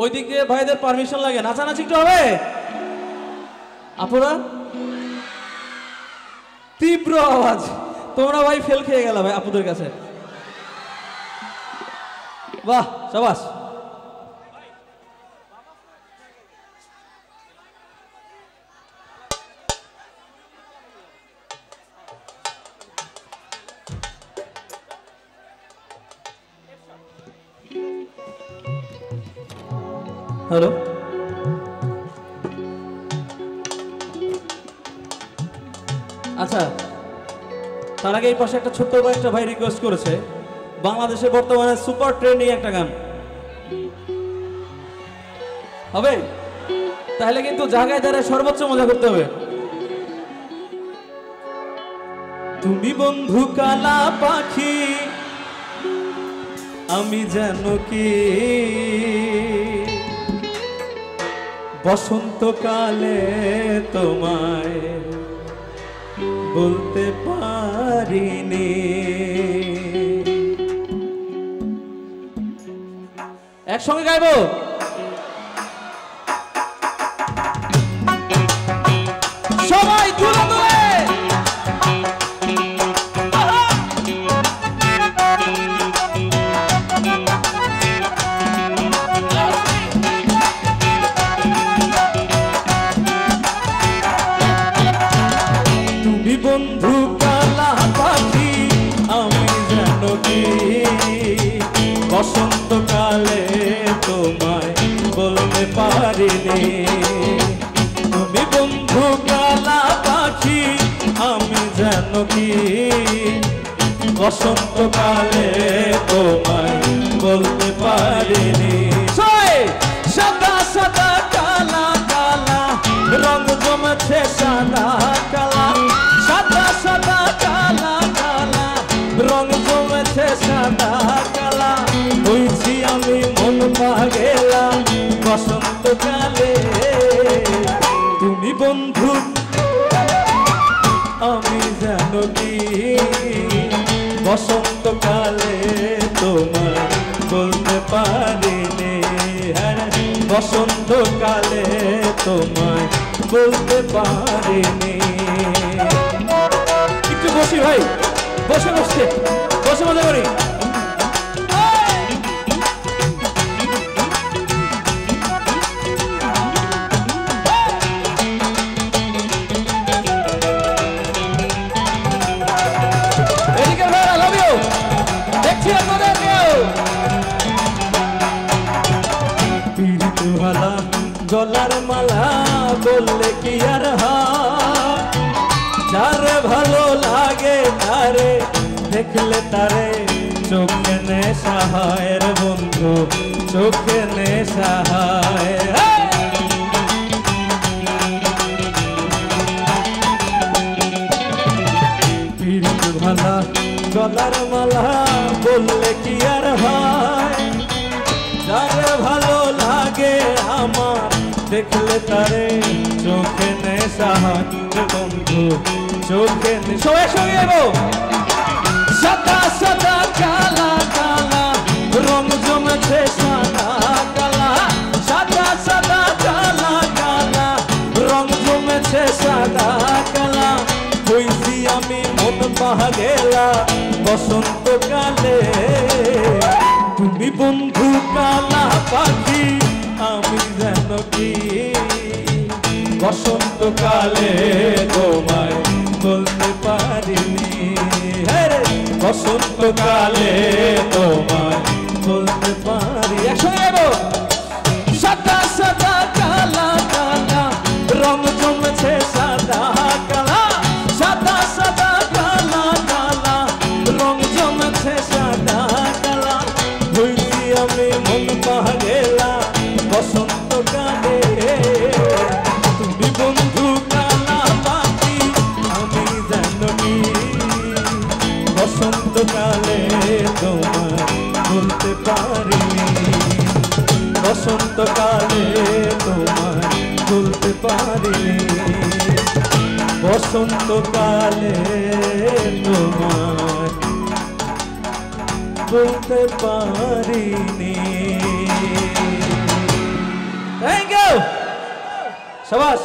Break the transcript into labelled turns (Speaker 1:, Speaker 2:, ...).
Speaker 1: ওইদিকে ভাইদের পারমিশন লাগে, নাচানাচি একটু হবে। আপুরা তীব্র আওয়াজ, তোমরা ভাই ফেল খেয়ে গেল ভাই আপুদের কাছে। বাহ শাবাশ। হ্যালো, আচ্ছা তার আগে এই পাশে একটা ছোট্ট একটা ভাই রিকোয়েস্ট করেছে, বাংলাদেশে বর্তমানে সুপার ট্রেন্ডিং একটা গান হবে, তাহলে কিন্তু জায়গায় দাঁড়ায় সর্বোচ্চ মজা করতে হবে। তুমি বন্ধু কালা পাখি, আমি যেন কি বসন্তকালে তোমায় বলতে পারিনি। একসঙ্গে গাইবো। সবাই তুলে তুলে বন্ধু কালা পাখি, আমি যেন কি বসন্তকালে তোমায় বলতে পারিনি। তুমি বন্ধু কালা পাখি, আমি যেন কি বসন্তকালে তোমায় বলতে পারিনি। সাদা সাদা কালা কালা রঙ জমেছে, সাদা কালা সাদা সাদা কালা কালা রঙ জমেছে, সাদা কালা হইছি আমি মন পাগেলা বসন্তকালে। তুমি বন্ধু আমি যেন কি বসন্তকালে তোমায় বলতে পারিনি। বসন্তকালে তোমায় বলতে পারিনি। একটু বসি ভাই, বসে বসে বসে মজা করি। এদিকে ভাই আই লাভ ইউ, দেখছি আপনাদেরকেও। পীড়িত ভালা গলার মালা বললে কি আর হয়, যারে ভালো লাগে তারে দেখলে তারে চোখে নেশা হয় রে বন্ধু, চোখে নেশা হয়। পীড়িত ভালা গলার মালা বললে কি আর হয়, যারে ভালো লাগে আমার দেখলে তারে চোখে নেশা হয় বন্ধু, চোখে সবাই সঙ্গে যাবো। সাদা সাদা কালা কালা রঙ জমেছে, সাদা কালা সাদা সাদা কালা কালা রঙ জমেছে, সাদা কালা হইছি আমি মন পাগেলা বসন্তকালে। তুমি বন্ধু কালা পাখি, আমি যেন কি বসন্তকালে তোমায় বলতে পারিনি। বসন্তকালে তোমায় বলতে পারি। একসঙ্গে যাবো। সাদা সাদা কালা কালা রঙ জমেছে, সাদা কালা সাদা সাদা কালা কালা রঙ জমেছে, সাদা কালা হইছি আমি মন পাগেলা বসন্তকালে। তুমি বন্ধু কালা পাখি, আমি যেন কি বসন্তকালে তোমায় বলতে পারিনি। বসন্তকালে তোমায় বলতে পারিনি। বসন্তকালে তোমায় বলতে পারিনি। সাবাস।